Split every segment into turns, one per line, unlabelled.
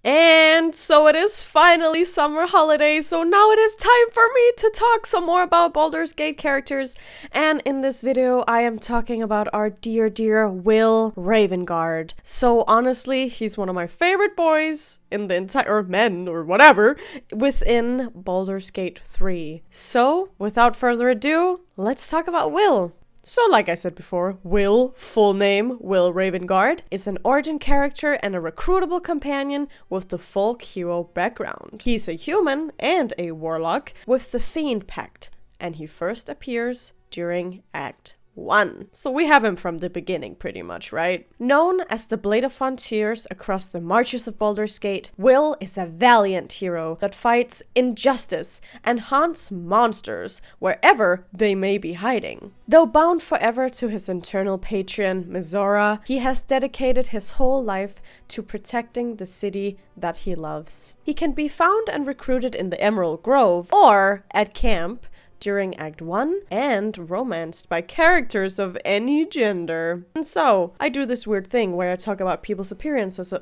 And so it is finally summer holidays, so now it is time for me to talk some more about Baldur's Gate characters. And in this video, I am talking about our dear Wyll Ravengard. So honestly, he's one of my favorite boys in the entire, or men, or whatever, within Baldur's Gate 3. So, without further ado, let's talk about Wyll. So like I said before, Wyll, full name Wyll Ravengard, is an origin character and a recruitable companion with the folk hero background. He's a human and a warlock with the Fiend Pact, and he first appears during Act 1. So we have him from the beginning pretty much, right? Known as the Blade of Frontiers across the marches of Baldur's Gate, Wyll is a valiant hero that fights injustice and haunts monsters wherever they may be hiding. Though bound forever to his eternal patron, Mizora, he has dedicated his whole life to protecting the city that he loves. He can be found and recruited in the Emerald Grove or at camp during Act 1 and romanced by characters of any gender. And so, I do this weird thing where I talk about people's appearances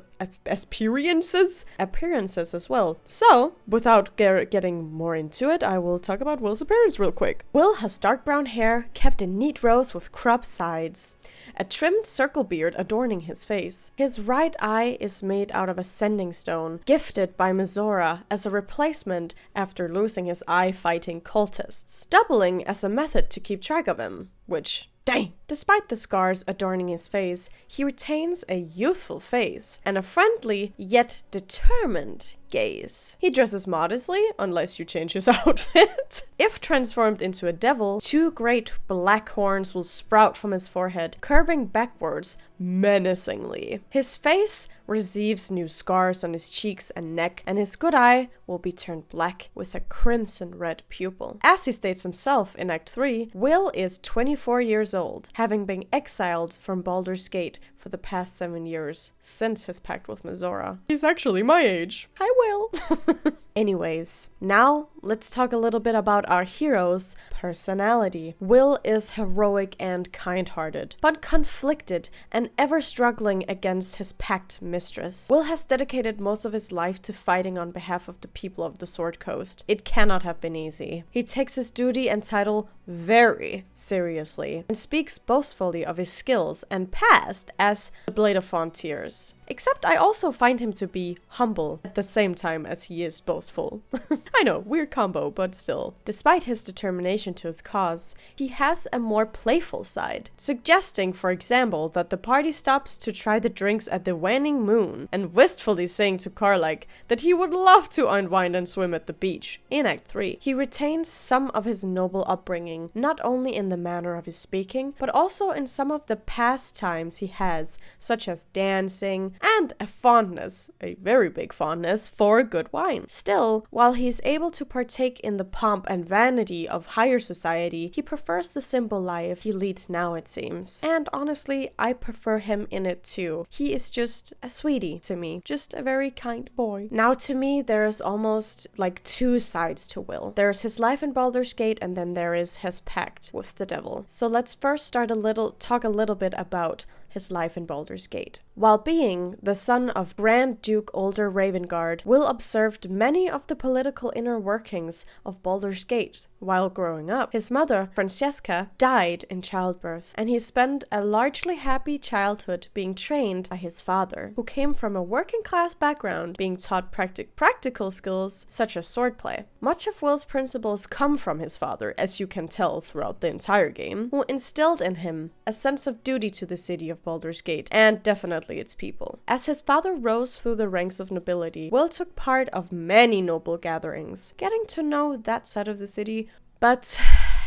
as well. So, without getting more into it, I will talk about Wyll's appearance real quick. Wyll has dark brown hair kept in neat rows with cropped sides, a trimmed circle beard adorning his face. His right eye is made out of a sending stone, gifted by Mizora as a replacement after losing his eye fighting cultists, doubling as a method to keep track of him, which, dang! Despite the scars adorning his face, he retains a youthful face and a friendly yet determined gaze. He dresses modestly, unless you change his outfit. If transformed into a devil, 2 great black horns will sprout from his forehead, curving backwards menacingly. His face receives new scars on his cheeks and neck, and his good eye will be turned black with a crimson red pupil. As he states himself in Act 3, Wyll is 24 years old, having been exiled from Baldur's Gate for the past 7 years since his pact with Mizora. He's actually my age. Hi, Wyll! Anyways, now let's talk a little bit about our hero's personality. Wyll is heroic and kind-hearted, but conflicted and ever struggling against his pact mistress. Wyll has dedicated most of his life to fighting on behalf of the people of the Sword Coast. It cannot have been easy. He takes his duty and title very seriously and speaks boastfully of his skills and past as the Blade of Frontiers. Except I also find him to be humble at the same time as he is boastful. I know, weird combo, but still. Despite his determination to his cause, he has a more playful side, suggesting, for example, that the party stops to try the drinks at the waning moon, and wistfully saying to Karlach that he would love to unwind and swim at the beach in Act 3. He retains some of his noble upbringing, not only in the manner of his speaking, but also in some of the pastimes he has, such as dancing, and a fondness, a very big fondness, for good wine. Still, while he's able to partake in the pomp and vanity of higher society, he prefers the simple life he leads now, it seems. And honestly, I prefer him in it too. He is just a sweetie to me, just a very kind boy. Now to me, there is almost like 2 sides to Wyll. There's his life in Baldur's Gate, and then there is his pact with the devil. So let's first talk a little bit about his life in Baldur's Gate. While being the son of Grand Duke Older Ravengard, Wyll observed many of the political inner workings of Baldur's Gate while growing up. His mother, Francesca, died in childbirth, and he spent a largely happy childhood being trained by his father, who came from a working-class background, being taught practical skills such as swordplay. Much of Wyll's principles come from his father, as you can tell throughout the entire game, who instilled in him a sense of duty to the city of Baldur's Gate, and definitely its people. As his father rose through the ranks of nobility, Wyll took part of many noble gatherings, getting to know that side of the city. But,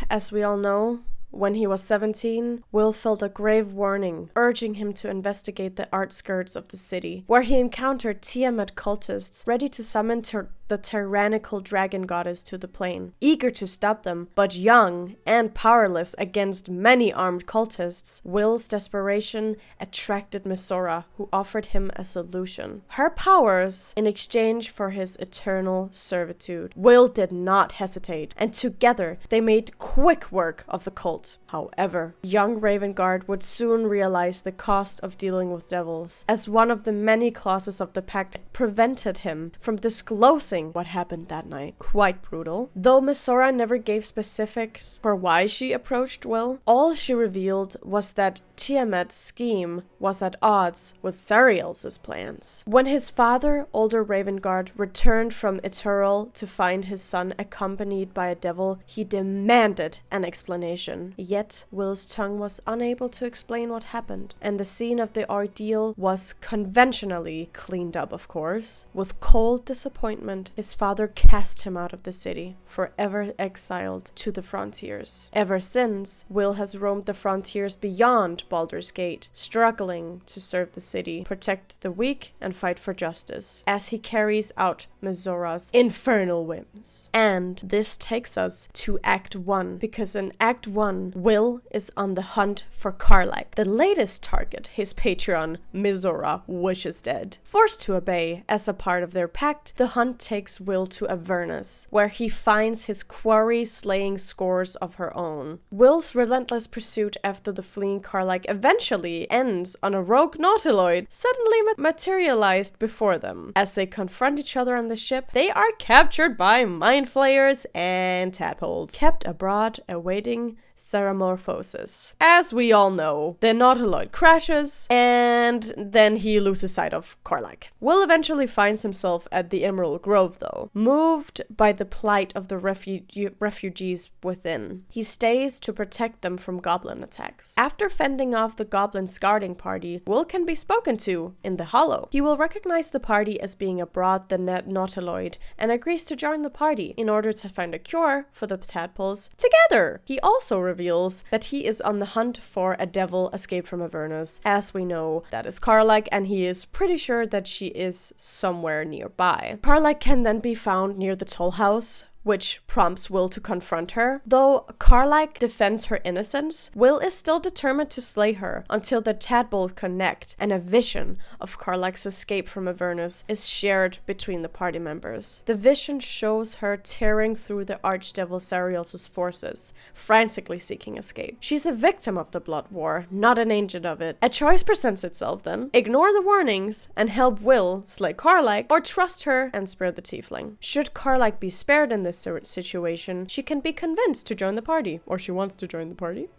as we all know, when he was 17, Wyll felt a grave warning, urging him to investigate the outskirts of the city, where he encountered Tiamat cultists ready to summon the tyrannical dragon goddess to the plane, eager to stop them, but young and powerless against many armed cultists. Wyll's desperation attracted Misora, who offered him a solution. Her powers in exchange for his eternal servitude. Wyll did not hesitate, and together they made quick work of the cult. However, young Ravengard would soon realize the cost of dealing with devils, as one of the many clauses of the pact prevented him from disclosing what happened that night. Quite brutal. Though Misora never gave specifics for why she approached Wyll, all she revealed was that Tiamat's scheme was at odds with Sariel's plans. When his father, older Ravengard, returned from Eturel to find his son accompanied by a devil, he demanded an explanation. Yet, Wyll's tongue was unable to explain what happened, and the scene of the ordeal was conventionally cleaned up, of course. With cold disappointment, his father cast him out of the city, forever exiled to the frontiers. Ever since, Wyll has roamed the frontiers beyond Baldur's Gate, struggling to serve the city, protect the weak, and fight for justice, as he carries out Misora's infernal whims. And this takes us to Act 1, because in Act 1, Wyll is on the hunt for Karlach, the latest target his patron, Misora, wishes dead. Forced to obey as a part of their pact, the hunt takes Wyll to Avernus, where he finds his quarry slaying scores of her own. Wyll's relentless pursuit after the fleeing Karlach eventually ends on a rogue nautiloid suddenly materialized before them. As they confront each other on the ship, they are captured by mind flayers and tadpoles, kept abroad awaiting Ceramorphosis. As we all know, the nautiloid crashes, and then he loses sight of Karlach. Wyll eventually finds himself at the Emerald Grove, though, moved by the plight of the refugees within. He stays to protect them from goblin attacks. After fending off the goblins' guarding party, Wyll can be spoken to in the Hollow. He will recognize the party as being aboard the nautiloid and agrees to join the party in order to find a cure for the tadpoles together. He also reveals that he is on the hunt for a devil escaped from Avernus. As we know, that is Karlach, and he is pretty sure that she is somewhere nearby. Karlach can then be found near the toll house, which prompts Wyll to confront her. Though Karlach defends her innocence, Wyll is still determined to slay her until the tadpoles connect, and a vision of Karlach's escape from Avernus is shared between the party members. The vision shows her tearing through the Archdevil Sariel's forces, frantically seeking escape. She's a victim of the Blood War, not an agent of it. A choice presents itself then. Ignore the warnings and help Wyll slay Karlach, or trust her and spare the tiefling. Should Karlach be spared in this situation, she can be convinced to join the party, or she wants to join the party.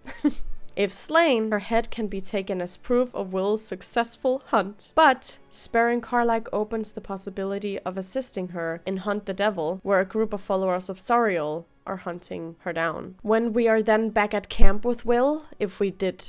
If slain, her head can be taken as proof of Wyll's successful hunt. But sparing Karlach opens the possibility of assisting her in Hunt the Devil, where a group of followers of Sariel are hunting her down. When we are then back at camp with Wyll, if we did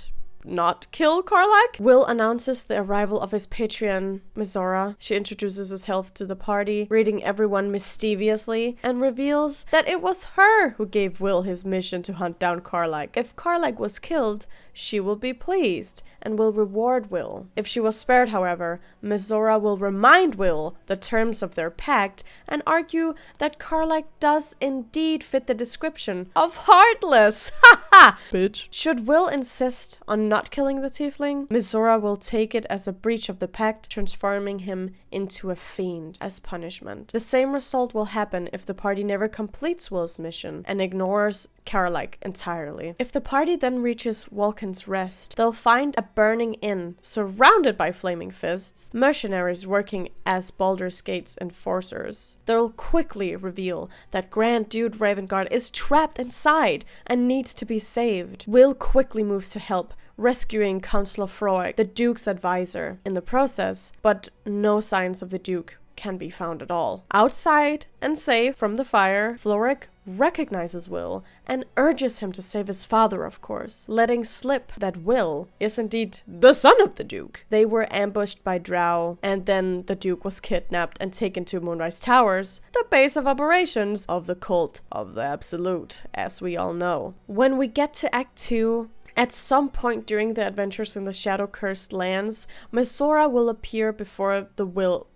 not kill Karlach, Wyll announces the arrival of his patron, Misora. She introduces herself to the party, greeting everyone mischievously, and reveals that it was her who gave Wyll his mission to hunt down Karlach. If Karlach was killed, she will be pleased and will reward Wyll. If she was spared, however, Misora will remind Wyll the terms of their pact and argue that Karlach does indeed fit the description of heartless. Haha! Bitch. Should Wyll insist on not killing the tiefling, Misora will take it as a breach of the pact, transforming him into a fiend as punishment. The same result will happen if the party never completes Wyll's mission and ignores Karlach entirely. If the party then reaches Vulcan's Rest, they'll find a burning inn surrounded by flaming fists, mercenaries working as Baldur's Gate's enforcers. They'll quickly reveal that Grand Duke Ravengard is trapped inside and needs to be saved. Wyll quickly moves to help, rescuing Councillor Froic, the Duke's advisor, in the process, but no signs of the Duke can be found at all. Outside and safe from the fire, Floric recognizes Wyll and urges him to save his father, of course, letting slip that Wyll is indeed the son of the Duke. They were ambushed by Drow, and then the Duke was kidnapped and taken to Moonrise Towers, the base of operations of the Cult of the Absolute, as we all know. When we get to Act 2, At some point during the adventures in the Shadow-Cursed lands, Mizora will appear before Wyll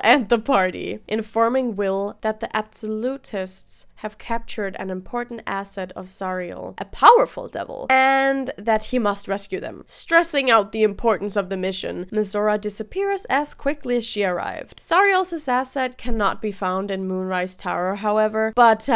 and the party, informing Wyll that the Absolutists have captured an important asset of Zariel, a powerful devil, and that he must rescue them. Stressing out the importance of the mission, Mizora disappears as quickly as she arrived. Zariel's asset cannot be found in Moonrise Tower, however, but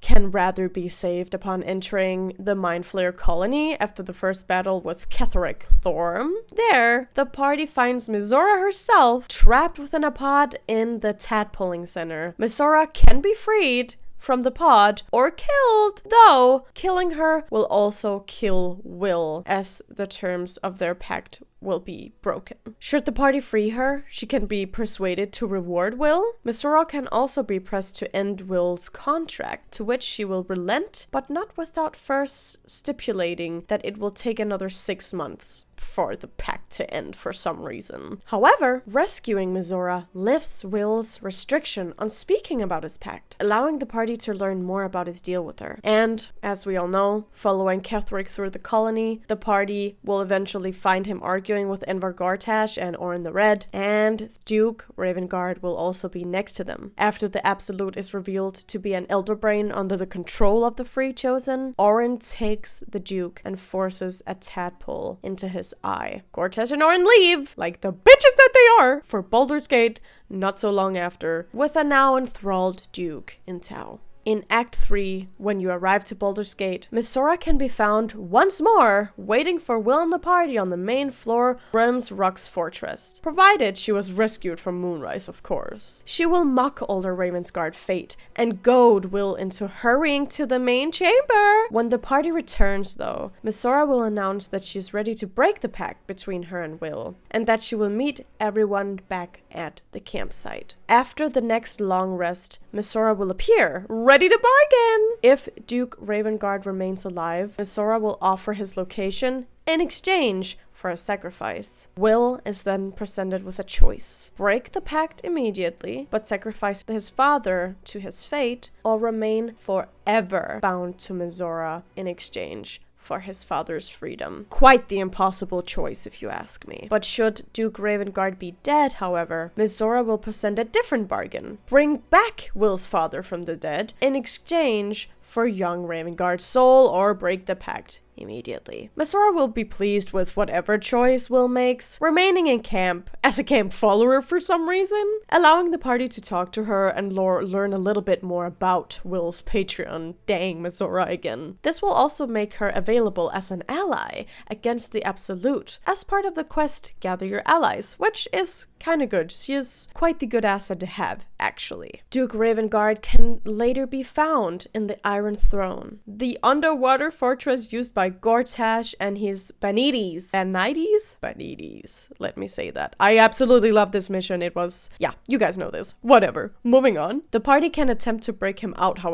can rather be saved upon entering the Mind Flayer colony after the first battle with Ketheric Thorm. There, the party finds Mizora herself trapped within a pod in the Tadpoling Center. Mizora can be freed from the pod or killed, though killing her will also kill Wyll, as the terms of their pact will be broken. Should the party free her, she can be persuaded to reward Wyll. Mizora can also be pressed to end Wyll's contract, to which she will relent, but not without first stipulating that it will take another 6 months for the pact to end for some reason. However, rescuing Mizora lifts Wyll's restriction on speaking about his pact, allowing the party to learn more about his deal with her. And, as we all know, following Ketheric through the colony, the party will eventually find him arguing with Envar Gartash and Orin the Red, and Duke Ravengard will also be next to them. After the Absolute is revealed to be an Elder Brain under the control of the Free Chosen, Orin takes the Duke and forces a tadpole into his eye. Gartash and Orin leave, like the bitches that they are, for Baldur's Gate not so long after, with a now enthralled Duke in tow. In Act 3, when you arrive to Baldur's Gate, Mizora can be found once more waiting for Wyll and the party on the main floor Grim's Rock's fortress, provided she was rescued from Moonrise, of course. She will mock Older Ravengard's fate and goad Wyll into hurrying to the main chamber. When the party returns, though, Mizora will announce that she is ready to break the pact between her and Wyll, and that she will meet everyone back at the campsite. After the next long rest, Mizora will appear, ready to bargain! If Duke Ravengard remains alive, Mizora will offer his location in exchange for a sacrifice. Wyll is then presented with a choice: break the pact immediately, but sacrifice his father to his fate, or remain forever bound to Mizora in exchange for his father's freedom. Quite the impossible choice, if you ask me. But should Duke Ravengard be dead, however, Mizora will present a different bargain: bring back Wyll's father from the dead in exchange for young Ravengard's soul, or break the pact immediately. Mizora will be pleased with whatever choice Wyll makes, remaining in camp as a camp follower for some reason, allowing the party to talk to her and learn a little bit more about Wyll's Patreon. Dang, Mizora again. This will also make her available as an ally against the Absolute, as part of the quest Gather Your Allies, which is kinda good. She is quite the good asset to have, actually. Duke Ravengard can later be found in the Iron Throne, the underwater fortress used by Gartash and his Banites. Banites. Let me say that. I absolutely love this mission. It was, yeah, you guys know this. Whatever. Moving on. The party can attempt to break him out, however.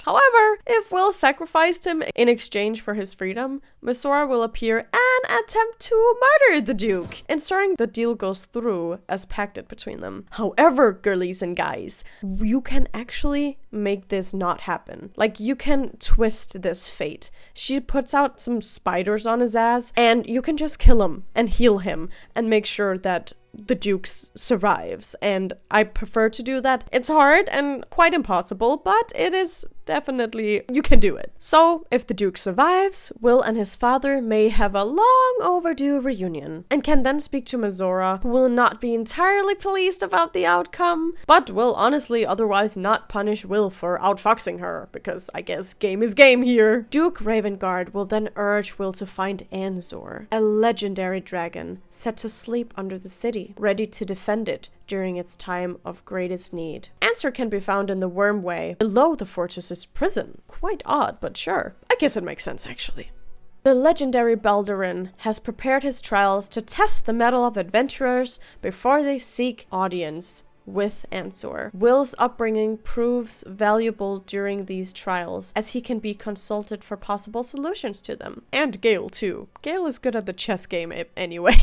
However, if Wyll sacrificed him in exchange for his freedom, Mizora will appear and attempt to murder the Duke, ensuring the deal goes through as pacted between them. However, girlies and guys, you can actually make this not happen. Like, you can twist this fate. She puts out some spiders on his ass, and you can just kill him and heal him and make sure that the Duke survives. And I prefer to do that. It's hard and quite impossible, but it is definitely, you can do it. So, if the Duke survives, Wyll and his father may have a long overdue reunion, and can then speak to Mizora, who will not be entirely pleased about the outcome, but will honestly otherwise not punish Wyll for outfoxing her, because I guess game is game here. Duke Ravengard will then urge Wyll to find Anzor, a legendary dragon set to sleep under the city, ready to defend it during its time of greatest need. Anzor can be found in the Wormway, below the fortress's prison. Quite odd, but sure. I guess it makes sense, actually. The legendary Baldurin has prepared his trials to test the mettle of adventurers before they seek audience with Anzor. Wyll's upbringing proves valuable during these trials, as he can be consulted for possible solutions to them. And Gale, too. Gale is good at the chess game anyway.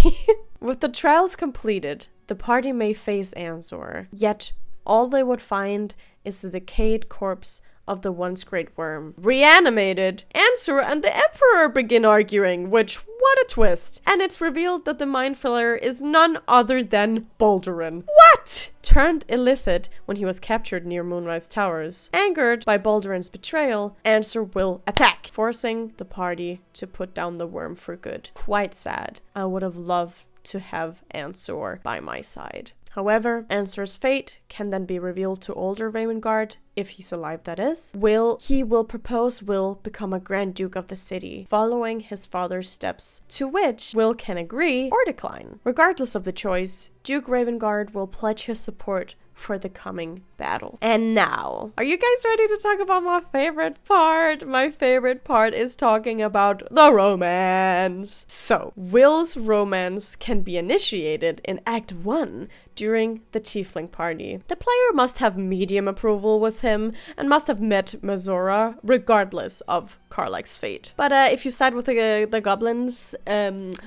With the trials completed, the party may face Anzor, yet all they would find is the decayed corpse of the once great worm. Reanimated, Answer and the Emperor begin arguing, which, what a twist. And it's revealed that the Mind Flayer is none other than Baldurin. What? Turned illithid when he was captured near Moonrise Towers. Angered by Baldurin's betrayal, Answer will attack, forcing the party to put down the worm for good. Quite sad. I would have loved to have Answer by my side. However, Answer's fate can then be revealed to older Ravengard, if he's alive that is. He will propose Wyll become a Grand Duke of the city, following his father's steps, to which Wyll can agree or decline. Regardless of the choice, Duke Ravengard will pledge his support for the coming battle. And now, are you guys ready to talk about my favorite part? My favorite part is talking about the romance. So, Wyll's romance can be initiated in Act 1 during the Tiefling party. The player must have medium approval with him and must have met Mazora, regardless of Karlach's fate. But if you side with the goblins,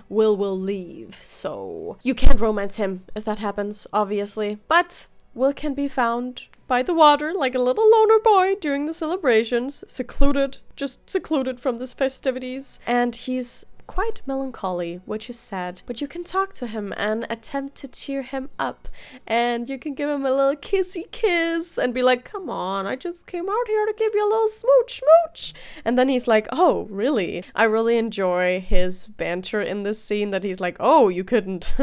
Wyll will leave. So, you can't romance him if that happens, obviously. But Wyll can be found by the water like a little loner boy during the celebrations, just secluded from the festivities, and he's quite melancholy, which is sad, but you can talk to him and attempt to cheer him up, and you can give him a little kissy kiss and be like, come on, I just came out here to give you a little smooch, and then he's like, oh, really? I really enjoy his banter in this scene, that he's like, oh, you couldn't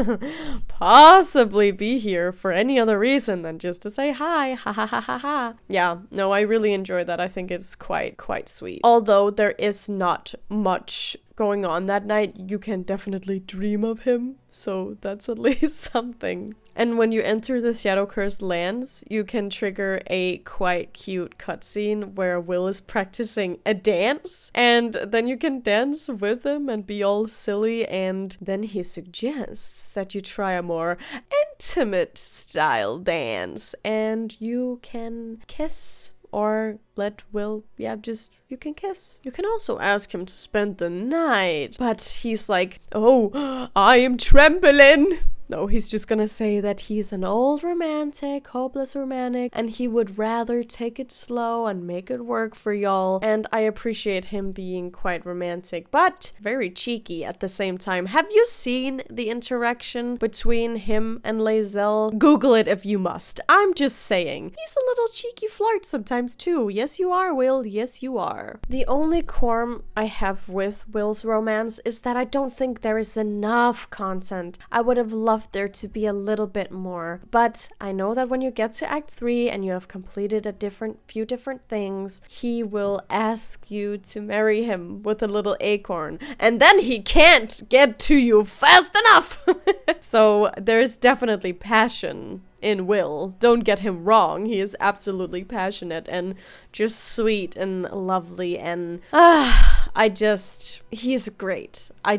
possibly be here for any other reason than just to say hi, ha ha ha ha ha. Yeah, no, I really enjoy that. I think it's quite sweet. Although there is not much going on that night, you can definitely dream of him, so that's at least something. And when you enter the Shadow Cursed lands, you can trigger a quite cute cutscene where Wyll is practicing a dance, and then you can dance with him and be all silly, and then he suggests that you try a more intimate style dance, and you can kiss. Or let Wyll, you can kiss. You can also ask him to spend the night. But he's like, oh, I am trembling. No, he's just gonna say that he's an old romantic, hopeless romantic, and he would rather take it slow and make it work for y'all. And I appreciate him being quite romantic, but very cheeky at the same time. Have you seen the interaction between him and Lae'zel? Google it if you must. I'm just saying. He's a little cheeky flirt sometimes too. Yes, you are, Wyll. Yes, you are. The only qualm I have with Wyll's romance is that I don't think there is enough content. I would have loved there to be a little bit more, but I know that when you get to Act 3 and you have completed a few different things, he will ask you to marry him with a little acorn, and then he can't get to you fast enough. So there's definitely passion in Wyll. Don't get him wrong, he is absolutely passionate and just sweet and lovely, and he's great. I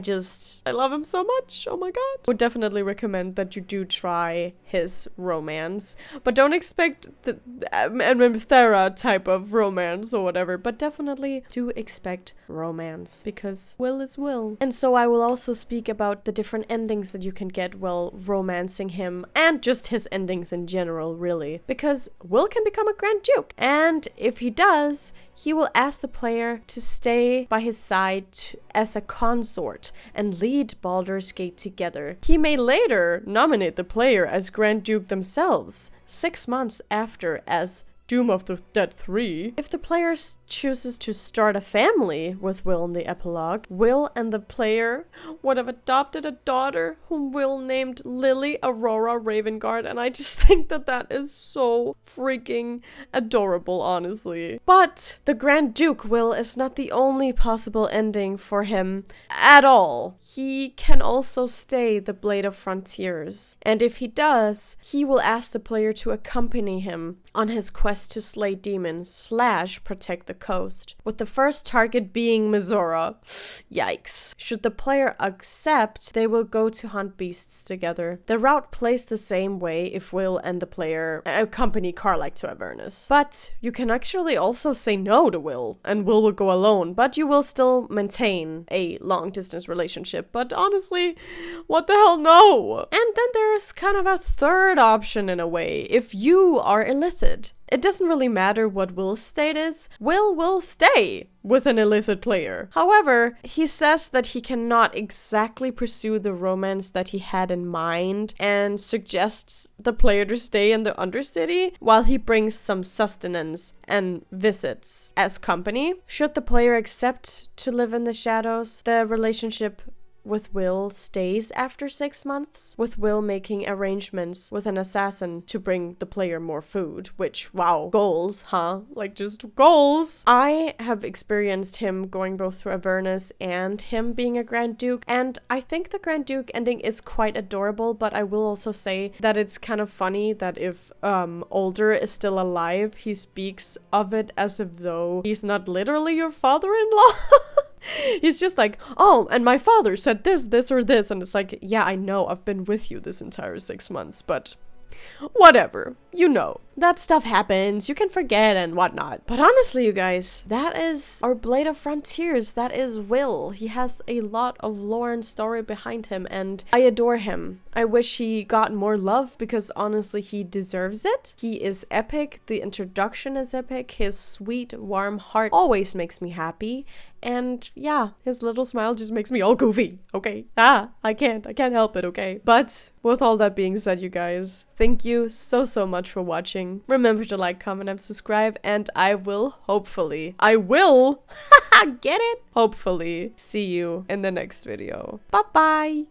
love him so much. Oh my god. Would definitely recommend that you do try his romance, but don't expect the Thera type of romance or whatever, but definitely do expect romance, because Wyll is Wyll. And so I will also speak about the different endings that you can get while romancing him, and just his endings in general, really, because Wyll can become a Grand Duke, and if he does, he will ask the player to stay by his side as a consort and lead Baldur's Gate together. He may later nominate the player as Grand Duke themselves, 6 months after, as Doom of the Dead 3. If the player chooses to start a family with Wyll in the epilogue, Wyll and the player would have adopted a daughter whom Wyll named Lily Aurora Ravengard, and I just think that that is so freaking adorable, honestly. But the Grand Duke Wyll is not the only possible ending for him at all. He can also stay the Blade of Frontiers, and if he does, he will ask the player to accompany him on his quest to slay demons / protect the coast, with the first target being Mazora. Yikes. Should the player accept, they will go to hunt beasts together. The route plays the same way if Wyll and the player accompany Karlach to Avernus. But you can actually also say no to Wyll, and Wyll will go alone, but you will still maintain a long-distance relationship. But honestly, what the hell, no! And then there's kind of a third option in a way. If you are illithid it doesn't really matter what Will's state is. Wyll will stay with an illicit player. However, he says that he cannot exactly pursue the romance that he had in mind and suggests the player to stay in the Undercity while he brings some sustenance and visits as company. Should the player accept to live in the shadows, the relationship with Wyll stays after 6 months, with Wyll making arrangements with an assassin to bring the player more food, which, wow, goals, huh? Like, just goals! I have experienced him going both through Avernus and him being a Grand Duke, and I think the Grand Duke ending is quite adorable, but I will also say that it's kind of funny that if Older is still alive, he speaks of it as if though he's not literally your father-in-law. He's just like, oh, and my father said this, or this. And it's like, yeah, I know, I've been with you this entire 6 months, but whatever. You know, that stuff happens. You can forget and whatnot. But honestly, you guys, that is our Blade of Frontiers. That is Wyll. He has a lot of lore and story behind him, and I adore him. I wish he got more love because honestly, he deserves it. He is epic. The introduction is epic. His sweet, warm heart always makes me happy. And yeah, his little smile just makes me all goofy, okay? I can't help it, okay? But with all that being said, you guys, thank you so much for watching. Remember to like, comment, and subscribe, and I will get it? Hopefully see you in the next video. Bye-bye!